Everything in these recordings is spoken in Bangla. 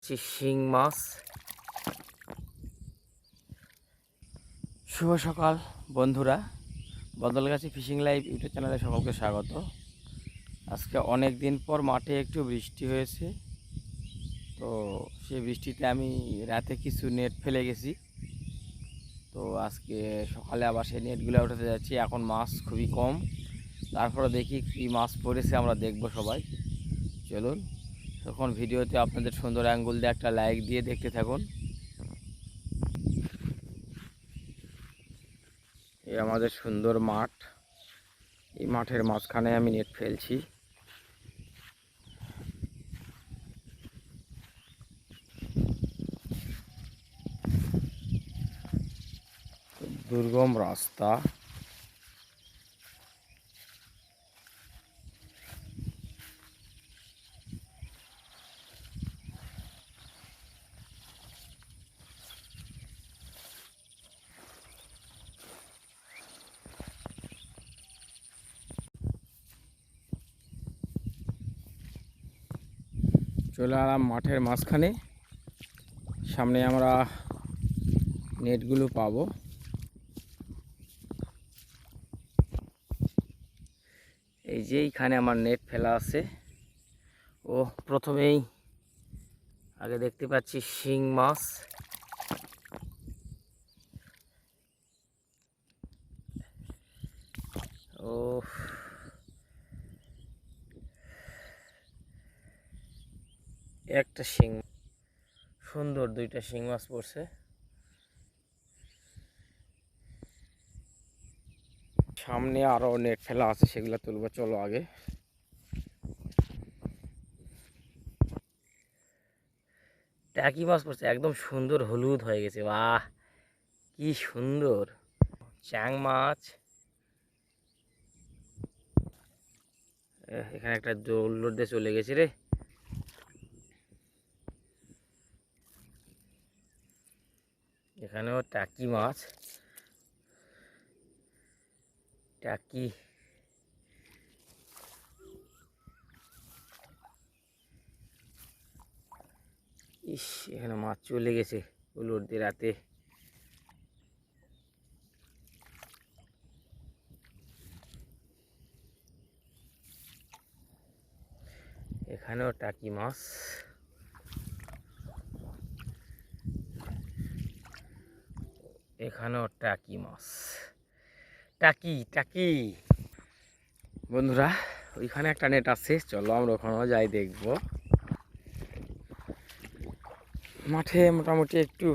পাচ্ছি শিং মাছ। শুভ সকাল বন্ধুরা, বদলগাছি ফিশিং লাইভ ইউটিউব চ্যানেলে সকলকে স্বাগত। আজকে অনেক দিন পর মাঠে একটু বৃষ্টি হয়েছে, তো সেই বৃষ্টিতে আমি রাতে কিছু নেট ফেলে গেছি। তো আজকে সকালে আবার সেই নেটগুলো উঠাতে যাচ্ছি। এখন মাছ খুবই কম, তারপরে দেখি কী মাছ পড়েছে আমরা দেখব সবাই। চলুন তখন ভিডিওতে আপনাদের সুন্দর অ্যাঙ্গেল দিয়ে একটা লাইক দিয়ে দেখতে থাকুন। এই আমাদের সুন্দর মাঠ, এই মাঠের মাঝখানে আমি নেট ফেলছি। দুর্গম রাস্তা, চলে এলাম মাঠের মাঝখানে। সামনে আমরা নেটগুলো পাবো। এই যে এইখানে আমার নেট ফেলা আছে। ও প্রথমেই আগে দেখতে পাচ্ছি শিং মাছ। ও একটা শিং, সুন্দর দুইটা শিং মাছ পড়ছে। সামনে আরো নেট ফেলা আছে, সেগুলো তুলবো। চলো আগে। টাকি মাছ পড়ছে, একদম সুন্দর হলুদ হয়ে গেছে। বাহ, কি সুন্দর! চ্যাং মাছ। এখানে একটা জোর দিয়ে চলে গেছে রে। এখানেও টাকি মাছ, টাকি। ইস, এখানে মাছ চলে গেছে উলুর দিয়ে রাতে। এখানেও টাকি মাছ। এখানেও টাকি মাছ। টাকি টাকি বন্ধুরা, ওইখানে একটা নেট আছে, চলো আমরা ওখানেও যাই দেখবো। মাঠে মোটামুটি একটু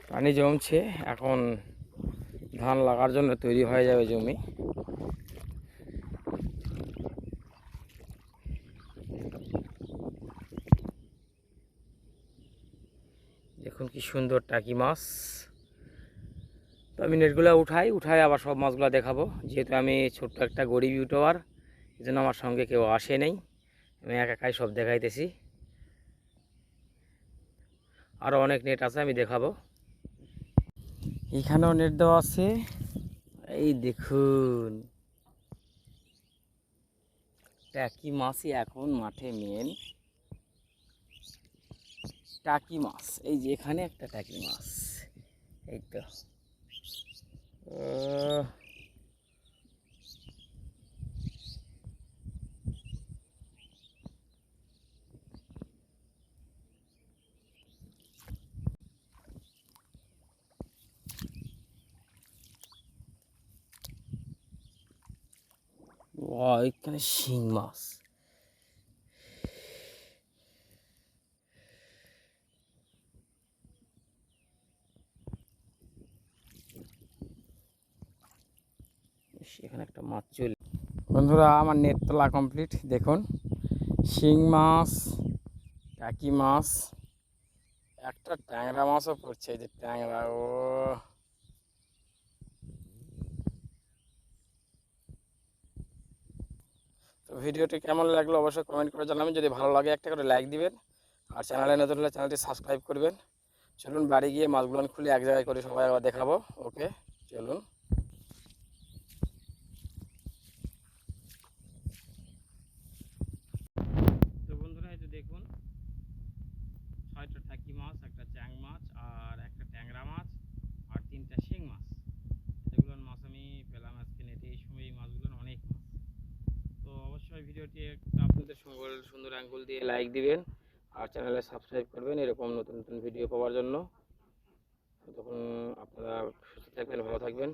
পানি জমছে, এখন ধান লাগার জন্য তৈরি হয়ে যাবে জমি। দেখুন কি সুন্দর টাকি মাছ। তো আমি নেটগুলো উঠাই আবার সব মাছগুলো দেখাবো। যেহেতু আমি ছোট্ট একটা গরিব ইউটিউবার, এই জন্য আমার সঙ্গে কেউ আসে নেই, আমি একাই সব দেখাইতেছি। আরও অনেক নেট আছে, আমি দেখাবো। এখানেও নেট দেওয়া আছে। এই দেখুন, টাকি মাছই এখন মাঠে মেন। টাকি মাছ, এই যে এখানে একটা টাকি মাছ, এই তো। এখানে শিং মাছ। এখানে একটা মাছ চলে। বন্ধুরা, আমার নেট তোলা কমপ্লিট। দেখুন, শিং মাছ, টাকি মাছ, একটা ট্যাংরা মাছও পড়ছে। এই যে ট্যাংরা। তো ভিডিওটি কেমন লাগলো অবশ্যই কমেন্ট করে জানাবেন। যদি ভালো লাগে একটা করে লাইক দিবেন, আর চ্যানেলে নতুন হলে চ্যানেলটি সাবস্ক্রাইব করবেন। চলুন বাড়ি গিয়ে মাছগুলো খুলে এক জায়গায় করে সবাই আবার দেখাবো। ওকে, চলুন। তো বন্ধুরা, এই যে দেখুন, 6টা টাকি মাছ, একটা চ্যাং মাছ, আর একটা ট্যাংরা মাছ, আর 3টা শিং মাছ। এগুলোর মাছ আমি পেলাম আজকে নেটে। এই সময় এই মাছগুলোর অনেক মাছ। তো অবশ্যই ভিডিওটি একটা আপনাদের সুন্দর অ্যাঙ্গেল দিয়ে লাইক দিবেন আর চ্যানেলে সাবস্ক্রাইব করবেন এরকম নতুন নতুন ভিডিও পাওয়ার জন্য। তখন আপনারা সুস্থ থাকবেন, ভালো থাকবেন।